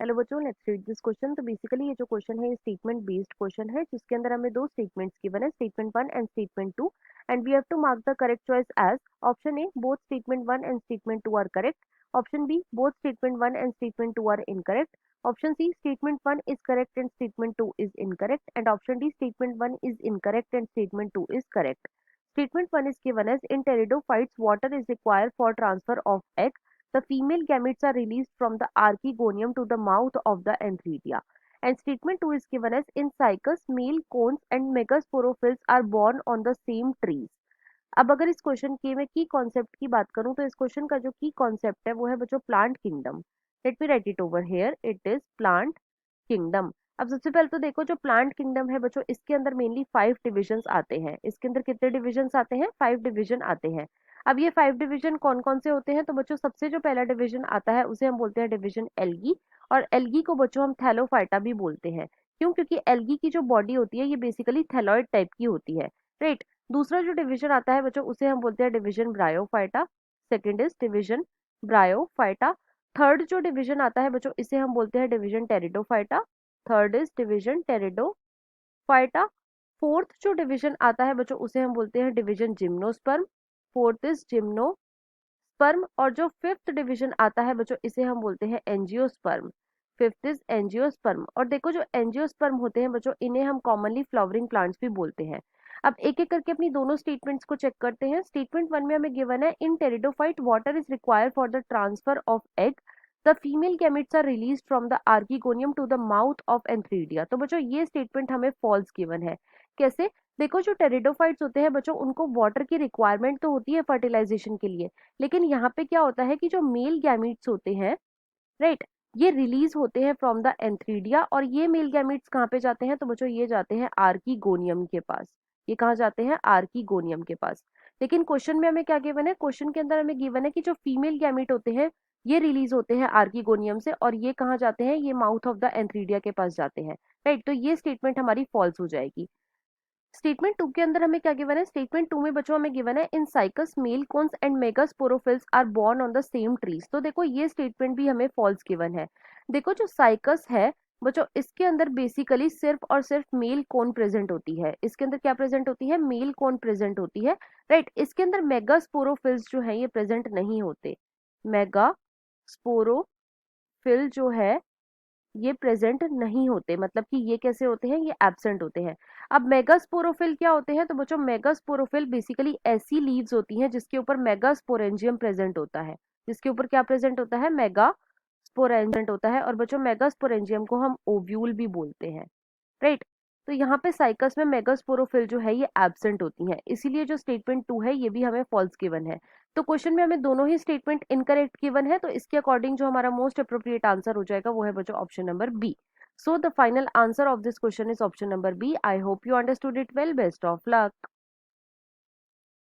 Hello बच्चों, let's read this question. तो basically ये जो क्वेश्चन है ये स्टेटमेंट बेस्ड क्वेश्चन है, जिसके अंदर हमें दो स्टेटमेंट्स गिवन है, statement 1 and statement 2, and we have to mark the correct choice as option a both statement 1 and statement 2 are correct, option b both statement 1 and statement 2 are incorrect, option c statement 1 is correct and statement 2 is incorrect, and option d statement 1 is incorrect and statement 2 is correct. Statement 1 is given as in pteridophytes water is required for transfer of egg. The female gametes are released from the archegonium to the mouth of the antheridia. And statement 2 is given as in cycas male cones and megasporophylls are born on the same trees. अब अगर इस question के मैं की concept की बात करूं तो इस क्वेश्चन का जो की कॉन्सेप्ट है वो है बच्चों plant kingdom. Let me right it over here, it is plant kingdom. अब सबसे पहले तो देखो जो प्लांट किंगडम है बच्चों, इसके अंदर मेनली 5 डिविजन्स आते हैं। इसके अंदर कितने डिविजन्स आते हैं? 5 डिवीजन आते हैं। अब ये 5 डिवीजन कौन कौन से होते हैं? तो बच्चों सबसे जो पहला डिवीजन आता है उसे हम बोलते हैं डिवीजन एल्गी, और एल्गी को बच्चों हम थैलोफाइटा भी बोलते हैं। क्यों? क्योंकि एल्गी की जो बॉडी होती है ये बेसिकली थैलॉइड टाइप की होती है, राइट। दूसरा जो डिवीजन आता है बच्चों उसे हम बोलते हैं division bryophyta. Second is division bryophyta. Third जो डिवीजन आता है बच्चों इसे हम बोलते हैं division pteridophyta. Third is division pteridophyta. Fourth जो डिवीजन आता है बच्चों उसे हम बोलते हैं division gymnosperm. Fourth is gymnosperm. और जो फिफ्थ डिवीजन आता है बच्चों इसे हम बोलते हैं एंजियोस्पर्म। Fifth is angiosperm. और देखो जो एंजियोस्पर्म होते हैं बच्चों इन्हें हम कॉमनली फ्लावरिंग प्लांट्स भी बोलते हैं। अब एक एक करके अपनी दोनों स्टेटमेंट्स को चेक करते हैं। स्टेटमेंट 1 में हमें गिवन है in pteridophyte water is required for the transfer of egg, the female gametes are release from the archegonium to the mouth of antheridia. तो बच्चों ये स्टेटमेंट हमें फॉल्स गिवन है। कैसे? देखो जो टेरिडोफाइट्स होते हैं बच्चों उनको वाटर की रिक्वायरमेंट तो होती है फर्टिलाइजेशन के लिए, लेकिन यहाँ पे क्या होता है कि जो मेल गैमीट्स होते हैं, राइट, ये रिलीज होते हैं फ्रॉम द एंथ्रीडिया, और ये मेल गैमीट्स कहाँ पे जाते हैं? तो बच्चों ये जाते हैं आर्किगोनियम के पास। ये कहाँ जाते हैं? आर्किगोनियम के पास। लेकिन क्वेश्चन में हमें क्या गिवन है? क्वेश्चन के अंदर हमें गिवन है कि जो फीमेल गैमीट होते हैं ये रिलीज होते हैं आर्किगोनियम से, और ये कहाँ जाते हैं? ये माउथ ऑफ द एंथ्रीडिया के पास जाते हैं, राइट। तो ये स्टेटमेंट हमारी फॉल्स हो जाएगी। स्टेटमेंट 2 के अंदर हमें क्या गिवन है? स्टेटमेंट 2 में बच्चों हमें गिवन है in cycas male cones and megasporophylls are borne on the same trees. तो देखो ये स्टेटमेंट भी हमें फॉल्स गिवन है। देखो जो साइकस है बच्चों इसके अंदर बेसिकली सिर्फ और सिर्फ मेल कोन प्रेजेंट होती है। इसके अंदर क्या प्रेजेंट होती है? मेल कोन प्रेजेंट होती है, राइट। इसके अंदर मेगास्पोरोफिल्स जो है ये प्रेजेंट नहीं होते। मेगास्पोरोफिल जो है ये प्रेजेंट नहीं होते, मतलब कि ये कैसे होते हैं? ये एब्सेंट होते हैं। अब मेगास्पोरोफिल क्या होते हैं? तो बच्चों मेगास्पोरोफिल बेसिकली ऐसी लीव्स होती हैं जिसके ऊपर मेगास्पोरेंजियम प्रेजेंट होता है। जिसके ऊपर क्या प्रेजेंट होता है? मेगास्पोरेंजियम होता है। और बच्चों मेगास्पोरेंजियम को हम ओव्यूल भी बोलते हैं, राइट। तो यहाँ पे साइकस में मेगास्पोरोफिल जो है ये एब्सेंट होती हैं, इसीलिए जो स्टेटमेंट 2 है ये भी हमें फॉल्स गिवन है। तो क्वेश्चन में हमें दोनों ही स्टेटमेंट इनकरेक्ट गिवन है, तो इसके अकॉर्डिंग जो हमारा मोस्ट अप्रोप्रिएट आंसर हो जाएगा वो है बच्चों option number b. So the final answer of this question is option number b. I hope you understood it well. Best of luck.